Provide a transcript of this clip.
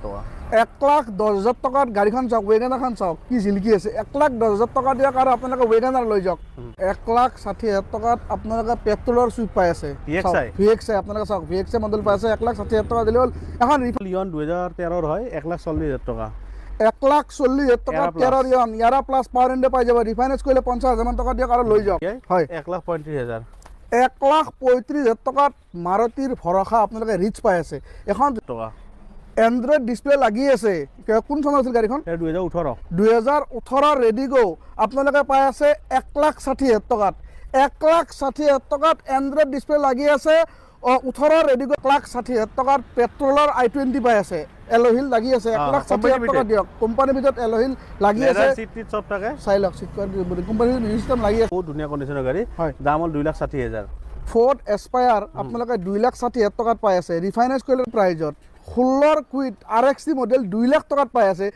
টাকা 1,10,000 টকাত গাড়ীখন চাওক, ৱেগনাৰখন চাওক কি জিলকি আছে। 1,10,000 টকা দিয়ক আৰু আপোনালোকে ৱেগনাৰ লৈ যাওক। 1,60,000 টকাত আপোনালোকে পেট্ৰলৰ চুইপ পাই আছে। VXI আপোনালোকে চাওক, VXI মডেল পাই আছে 1,60,000 টকা দিলে হ'ল। এখন লিয়ন 2013 হয় 1,40,000 টাকা। 1,40,000 টকা 13 লিয়ন ইয়াৰা প্লাছ পাৱাৰ ইণ্ডে পাই যাব। ৰিফাইনেন্স কৰিলে 50,000 মান টকা দিয়ক আৰু লৈ যাওক। হয় 1,35,000 1,35,000 টকাত মাৰুতিৰ ভৰসা আপোনালোকে ৰিচ পাই আছে। এখন টাকা এণ্ড্ৰইড ডিছপ্লে লাগি আছে। কোন চনৰ আছিল গাড়ীখন? 2018 ৰেডি গো আপোনালোকে পাই আছে 1,60,000 টকাত। 1,60,000 টকাত এণ্ড্ৰইড ডিছপ্লে লাগি আছে। 18 ৰেডি গো 1,60,000 টকাত পেট্ৰলৰ i20 পাই আছে। এলহিল লাগি আছে 1,60,000 টকা দিয়ক। কোম্পানীৰ ভিতৰত এলহিল লাগি আছে। চব থাকে চাই লওক কোম্পানীৰ সিস্টেম লাগি আছে। বহুত ধুনীয়া কণ্ডিচনৰ গাড়ী। হয় দাম হ'ল 2,60,000। ফৰ্ড এস্পায়াৰ আপোনালোকে 2,60,000 টকাত পাই আছে। ৰিফাইনেন্স কৰিলে প্ৰাইজত 16 কুইট RXT মডেল 2 লাখ টকাত পাই আছে।